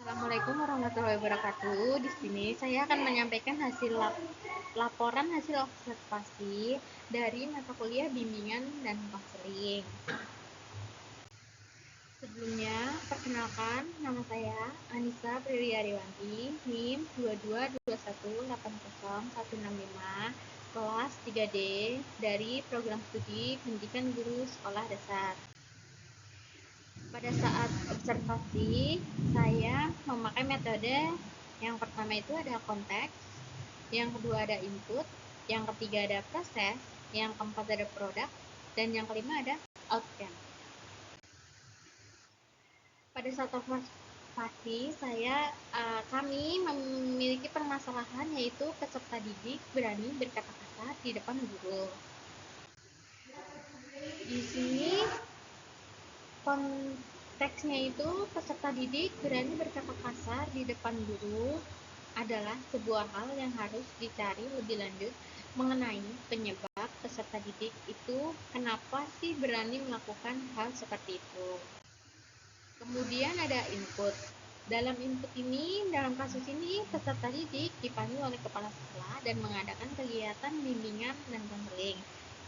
Assalamualaikum warahmatullahi wabarakatuh. Di sini saya akan menyampaikan laporan hasil observasi dari mata kuliah bimbingan dan konseling. Sebelumnya, perkenalkan nama saya Anissa Priliyariwanti, NIM 2221800165, kelas 3D dari program studi Pendidikan Guru Sekolah Dasar. Pada saat observasi, saya memakai metode yang pertama itu ada konteks, yang kedua ada input, yang ketiga ada proses, yang keempat ada produk, dan yang kelima ada outcome. Pada saat observasi, kami memiliki permasalahan yaitu peserta didik berani berkata kasar di depan guru. Di sini konteksnya itu peserta didik berani berkata kasar di depan guru adalah sebuah hal yang harus dicari lebih lanjut mengenai penyebab peserta didik itu kenapa sih berani melakukan hal seperti itu. Kemudian ada input. Dalam kasus ini peserta didik dipanggil oleh kepala sekolah dan mengadakan kegiatan bimbingan dan konseling.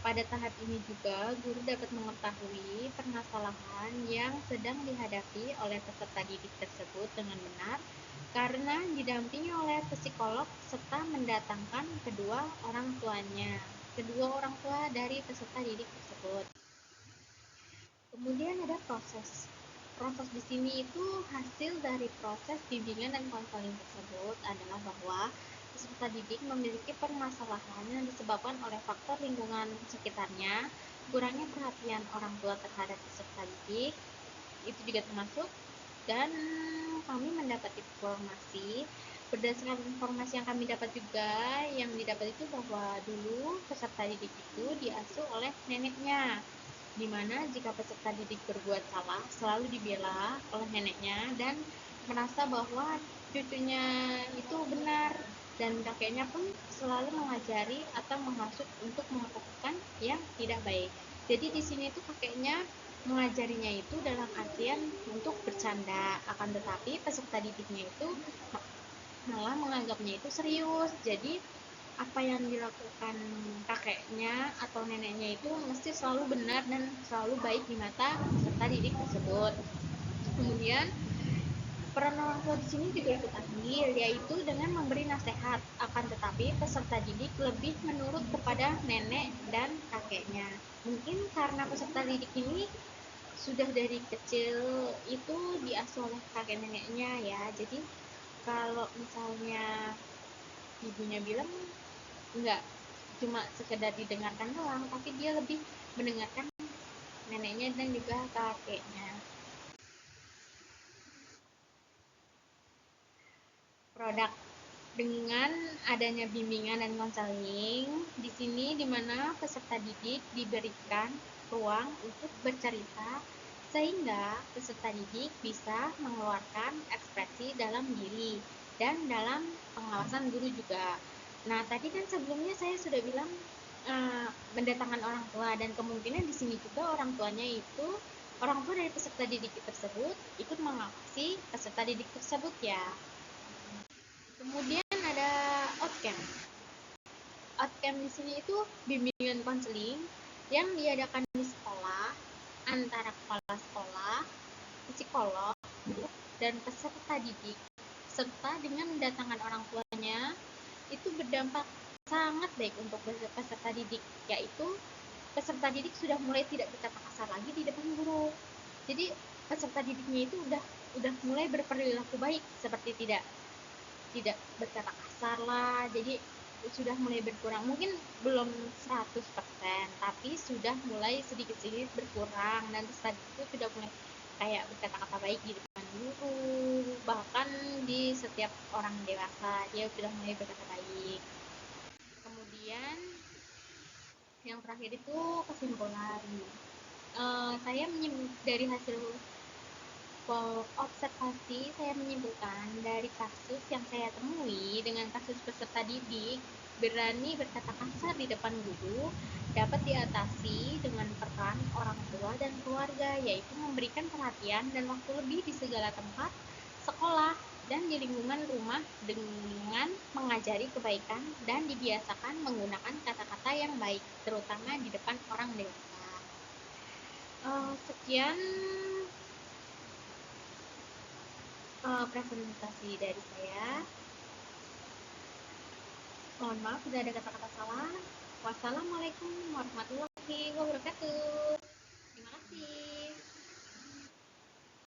Pada tahap ini juga, guru dapat mengetahui permasalahan yang sedang dihadapi oleh peserta didik tersebut dengan benar karena didampingi oleh psikolog serta mendatangkan kedua orang tua dari peserta didik tersebut. Kemudian ada proses. Proses di sini itu hasil dari proses bimbingan dan konseling tersebut adalah bahwa peserta didik memiliki permasalahan yang disebabkan oleh faktor lingkungan sekitarnya, kurangnya perhatian orang tua terhadap peserta didik, itu juga termasuk, dan kami mendapat informasi. Berdasarkan informasi yang kami dapat juga, yang didapat itu bahwa dulu peserta didik itu diasuh oleh neneknya, di mana jika peserta didik berbuat salah selalu dibela oleh neneknya dan merasa bahwa cucunya itu benar, dan kakeknya pun selalu mengajari atau menghasut untuk melakukan yang tidak baik. Jadi di sini tuh kakeknya mengajarinya itu dalam artian untuk bercanda, akan tetapi peserta didiknya itu malah menganggapnya itu serius. Jadi apa yang dilakukan kakeknya atau neneknya itu mesti selalu benar dan selalu baik di mata peserta didik tersebut. Kemudian peran orang tua di sini juga ikut andil, yaitu dengan memberi nasihat, akan tetapi peserta didik lebih menurut kepada nenek dan kakeknya. Mungkin karena peserta didik ini sudah dari kecil itu diasuh oleh kakek neneknya ya, jadi kalau misalnya ibunya bilang enggak cuma sekedar didengarkan doang, tapi dia lebih mendengarkan neneknya dan juga kakeknya. Produk. Dengan adanya bimbingan dan konseling di sini, di mana peserta didik diberikan ruang untuk bercerita sehingga peserta didik bisa mengeluarkan ekspresi dalam diri dan dalam pengawasan guru juga. Nah, tadi kan sebelumnya saya sudah bilang mendatangkan orang tua, dan kemungkinan di sini juga orang tuanya itu orang tua dari peserta didik tersebut ikut mengawasi peserta didik tersebut ya. Kemudian ada outcome. Outcome di sini itu bimbingan konseling yang diadakan di sekolah antara kepala sekolah, psikolog, dan peserta didik, serta dengan mendatangkan orang tuanya, itu berdampak sangat baik untuk peserta didik, yaitu peserta didik sudah mulai tidak berkata kasar lagi di depan guru. Jadi peserta didiknya itu udah mulai berperilaku baik, seperti tidak berkata kasar lah. Jadi sudah mulai berkurang, mungkin belum 100%, tapi sudah mulai sedikit-sedikit berkurang, dan tadi itu sudah mulai kayak berkata-kata baik di depan guru, bahkan di setiap orang dewasa dia sudah mulai berkata baik. Kemudian yang terakhir itu kesimpulan. Saya dari hasil observasi, saya menyimpulkan dari kasus yang saya temui dengan kasus peserta didik berani berkata kasar di depan guru dapat diatasi dengan peran orang tua dan keluarga, yaitu memberikan perhatian dan waktu lebih di segala tempat sekolah dan di lingkungan rumah dengan mengajari kebaikan dan dibiasakan menggunakan kata-kata yang baik, terutama di depan orang dewasa. Sekian presentasi dari saya. Mohon maaf jika ada kata-kata salah. Wassalamualaikum warahmatullahi wabarakatuh. Terima kasih.